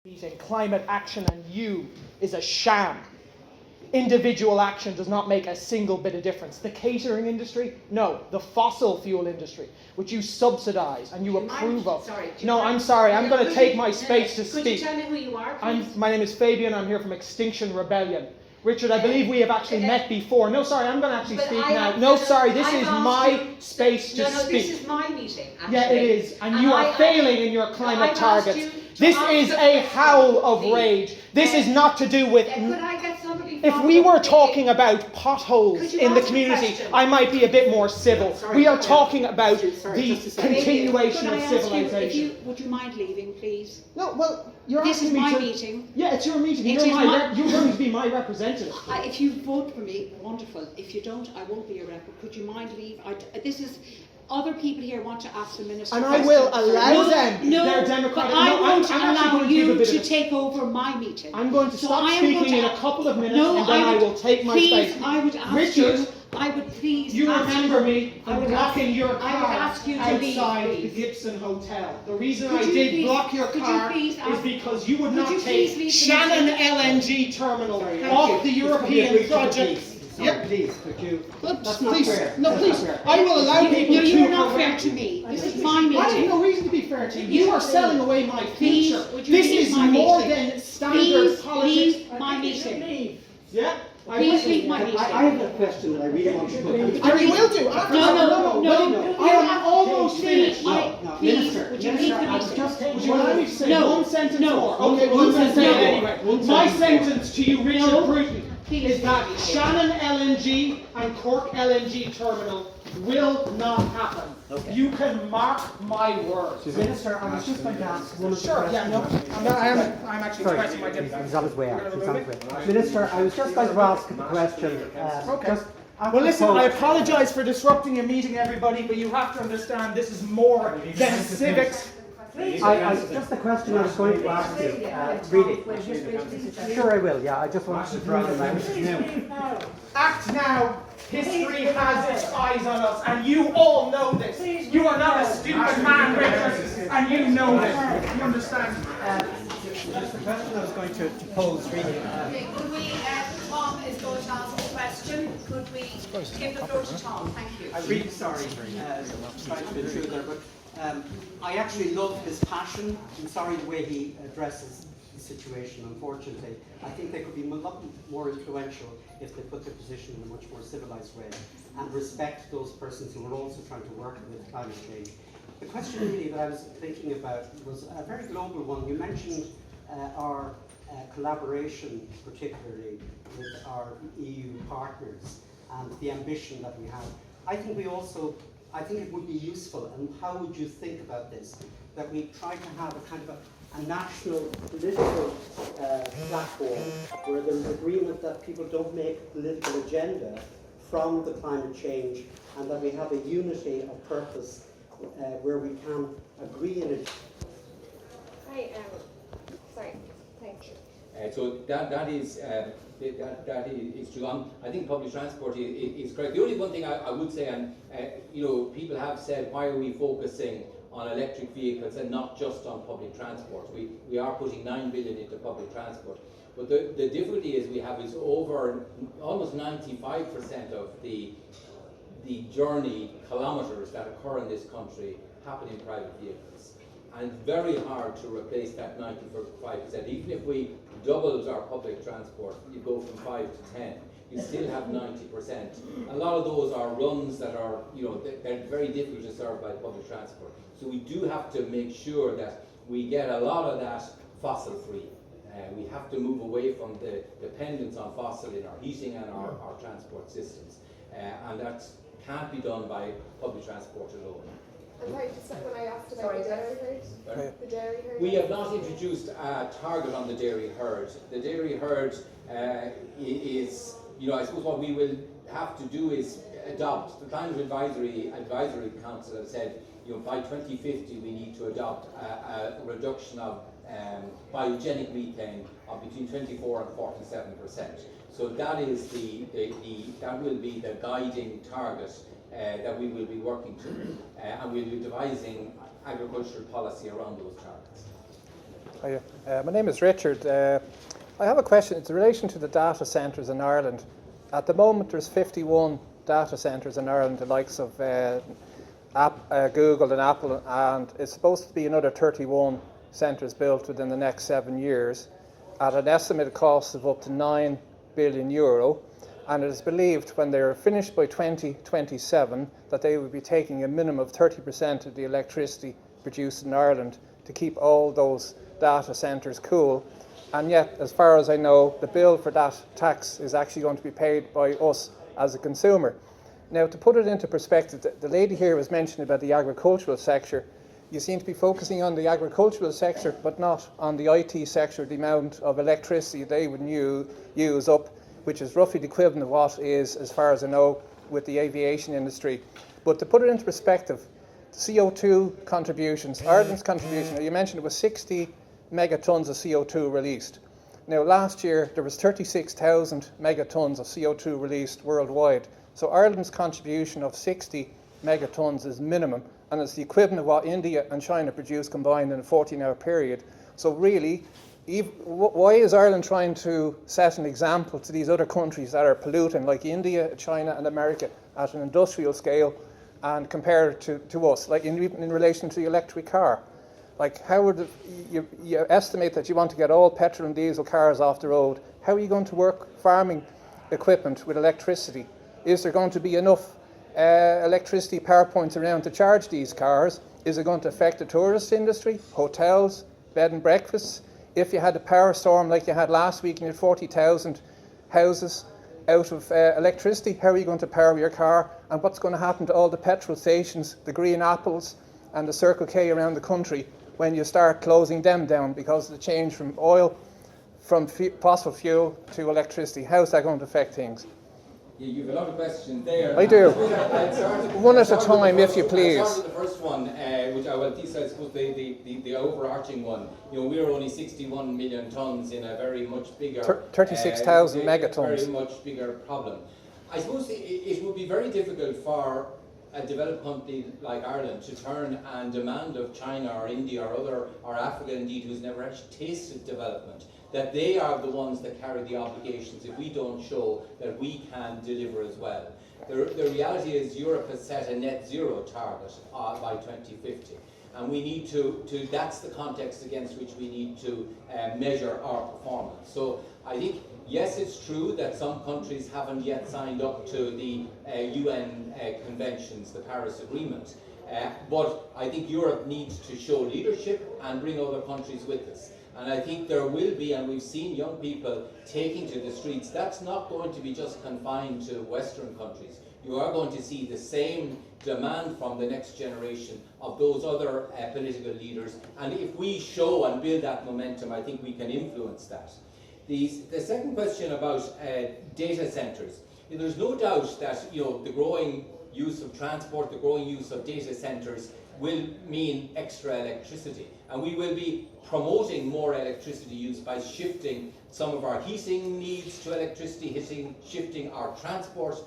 meeting, climate action and you is a sham. Individual action does not make a single bit of difference. The catering industry, no. The fossil fuel industry, which you subsidise and you approve of. No, I'm sorry. I'm going to take my space to speak. Could you tell me who you are, please? My name is Fabian. I'm here from Extinction Rebellion. Richard, I believe we have actually met before. No, sorry, I'm going to actually speak now. No, sorry, this is my space to speak. No, this is my meeting, actually. Yeah, it is. And you are failing in your climate targets. This is a howl of rage. This is not to do with... Could I get somebody if we were talking about potholes in the community, I might be a bit more civil. We are talking about the continuation of civilization. Would you mind leaving, please? No, well, you're this asking is me my to... meeting. Yeah, it's your meeting. You're going to be my representative. If you vote for me, wonderful. If you don't, I won't be your rep. Could you mind leave? This is... Other people here want to ask the minister. And I will allow them their democratic... But I won't allow you to take over my meeting. I'm going to stop speaking in a couple of minutes and then I will take my space. I would ask Richard, I would please you remember me blocking your car outside the Gibson Hotel. The reason I did block your car is because you would not take Shannon LNG terminal off the European project. Yeah. Please, could you? That's please, fair. No, please. I will allow people to. You're not fair to me. This is my meeting. I have no reason to be fair to you. You are selling away my future. This is more than standard politics. Leave my meeting. Yeah. Please leave my meeting. I have a question that I really want to put. And you will do. No. I am almost finished. Minister, I was just saying. Would you allow me to say one sentence more? Okay, one sentence anyway. My sentence to you, Richard Bruton, is that Shannon LNG and Cork LNG terminal will not happen. Okay. You can mark my words. Minister, I was just going to ask one of the questions. Yeah, no, I'm actually expressing my difference. He's on his way out. Minister, I was just going to ask a question. Okay. Well, listen, I apologise for disrupting your meeting, everybody, but you have to understand this is more than civics. Just a question I was going to ask you, really. Sure I will, yeah, I just wanted to draw them out. Act now. History has its eyes on us, and you all know this. You are not a stupid man, Richard, and you know this. You understand? Just the question I was going to pose, really. Could we, Tom is going to ask a question. Could we give the floor to Tom? Thank you. I'm really sorry, trying to be through there, but I actually love his passion. I'm sorry the way he addresses the situation, unfortunately. I think they could be a lot more influential if they put their position in a much more civilized way and respect those persons who are also trying to work with climate change. The question really that I was thinking about was a very global one. You mentioned our collaboration, particularly with our EU partners and the ambition that we have. I think it would be useful, and how would you think about this, that we try to have a kind of a national political platform where there's agreement that people don't make political agenda from the climate change, and that we have a unity of purpose where we can agree in it. Sorry, thank you. So that is true. I think public transport is correct. The only one thing I would say, and people have said, why are we focusing on electric vehicles and not just on public transport? We are putting 9 billion into public transport, but the difficulty is we have is over almost 95% of the journey kilometres that occur in this country happen in private vehicles. And it's very hard to replace that 95%. Even if we doubled our public transport, you go from 5 to 10, you still have 90%. A lot of those are runs that are, they're very difficult to serve by public transport. So we do have to make sure that we get a lot of that fossil free. We have to move away from the dependence on fossil in our heating and our transport systems. And that can't be done by public transport alone. And sorry, just when I asked about the dairy herd, we have not introduced a target on the dairy herd. The dairy herd is, I suppose what we will have to do is adopt. The Climate Advisory Council have said, by 2050 we need to adopt a reduction of biogenic methane of between 24 and 47%. So that is that will be the guiding target that we will be working to, and we'll be devising agricultural policy around those targets. My name is Richard. I have a question. It's in relation to the data centres in Ireland. At the moment, there's 51 data centres in Ireland, the likes of Google and Apple, and it's supposed to be another 31 centres built within the next 7 years at an estimated cost of up to €9 billion. And it is believed when they're finished by 2027 that they will be taking a minimum of 30% of the electricity produced in Ireland to keep all those data centres cool. And yet, as far as I know, the bill for that tax is actually going to be paid by us as a consumer. Now, to put it into perspective, the lady here was mentioning about the agricultural sector. You seem to be focusing on the agricultural sector, but not on the IT sector, the amount of electricity they would use up, which is roughly the equivalent of what is, as far as I know, with the aviation industry. But to put it into perspective, CO2 contributions, Ireland's contribution, you mentioned it was 60 megatons of CO2 released. Now, last year, there was 36,000 megatons of CO2 released worldwide. So Ireland's contribution of 60 megatons is minimum, and it's the equivalent of what India and China produce combined in a 14-hour period. So really, why is Ireland trying to set an example to these other countries that are polluting, like India, China and America, at an industrial scale, and compare it to us, like in relation to the electric car? Like, how would you estimate that you want to get all petrol and diesel cars off the road? How are you going to work farming equipment with electricity? Is there going to be enough electricity power points around to charge these cars? Is it going to affect the tourist industry, hotels, bed and breakfasts? If you had a power storm like you had last week and you had 40,000 houses out of electricity, how are you going to power your car? And what's going to happen to all the petrol stations, the Green Apples and the Circle K around the country when you start closing them down because of the change from oil, from fossil fuel to electricity? How's that going to affect things? Yeah, you have a lot of questions there. I do. One at a time, if you please. I'll start with the first one, which I suppose the overarching one. You know, we're only 61 million tonnes in a very much bigger 36,000 megatons. Very much bigger problem. I suppose it would be very difficult for a developed country like Ireland to turn and demand of China or India or Africa indeed, who's never actually tasted development, that they are the ones that carry the obligations if we don't show that we can deliver as well. The reality is Europe has set a net zero target by 2050, and we need to that's the context against which we need to measure our performance. So I think, yes, it's true that some countries haven't yet signed up to the UN conventions, the Paris Agreement, but I think Europe needs to show leadership and bring other countries with us. And I think there will be, and we've seen young people taking to the streets. That's not going to be just confined to Western countries. You are going to see the same demand from the next generation of those other political leaders. And if we show and build that momentum, I think we can influence that. The second question about data centres. There's no doubt that the growing use of transport, the growing use of data centres will mean extra electricity. And we will be promoting more electricity use by shifting some of our heating needs to electricity, shifting our transport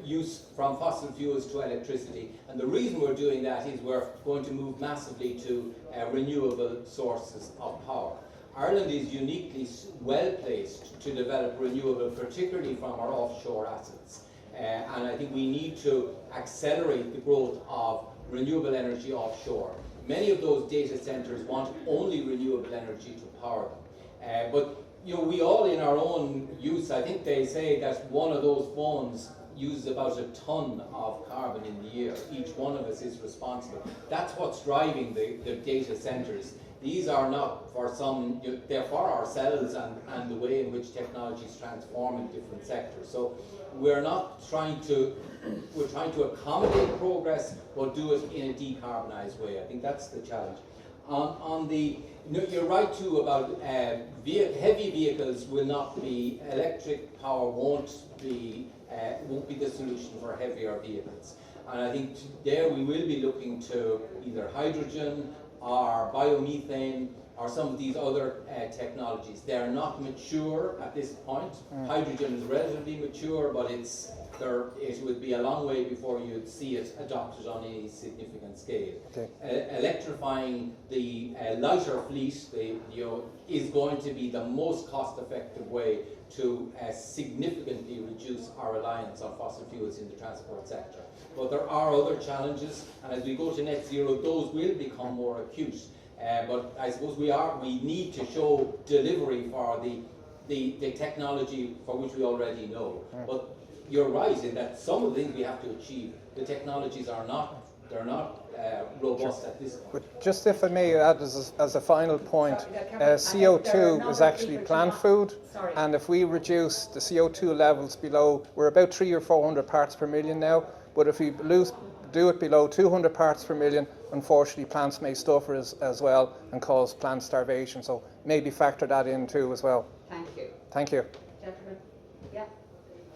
use from fossil fuels to electricity. And the reason we're doing that is we're going to move massively to renewable sources of power. Ireland is uniquely well placed to develop renewable, particularly from our offshore assets. And I think we need to accelerate the growth of renewable energy offshore. Many of those data centres want only renewable energy to power them. But we all in our own use, I think they say that one of those phones uses about a ton of carbon in the year. Each one of us is responsible. That's what's driving the data centres. These are not for some, they're for ourselves and the way in which technology is transforming different sectors. So we're trying to accommodate progress, but do it in a decarbonised way. I think that's the challenge. You're right too about heavy vehicles will not be, electric power won't be the solution for heavier vehicles. And I think there we will be looking to either hydrogen or biomethane or some of these other technologies. They are not mature at this point. Hydrogen is relatively mature, but it would be a long way before you'd see it adopted on any significant scale. Okay. Electrifying the lighter fleet is going to be the most cost-effective way to significantly reduce our reliance on fossil fuels in the transport sector. But there are other challenges, and as we go to net zero, those will become more acute. But I suppose we need to show delivery for the technology for which we already know. But you're right in that some of the things we have to achieve, the technologies are not robust at this point. But just if I may add as a final point, CO2 is actually plant food, and if we reduce the CO2 levels below, we're about 300 or 400 parts per million now, but if we do it below 200 parts per million, unfortunately plants may suffer as well and cause plant starvation, so maybe factor that in too as well. Thank you. Thank you. Gentlemen. Yeah.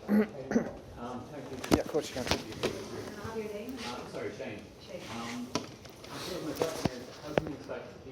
Thank you. Yeah, of course you can. Can I have your name? Sorry, Shane. Shane. I suppose my question is, how can we expect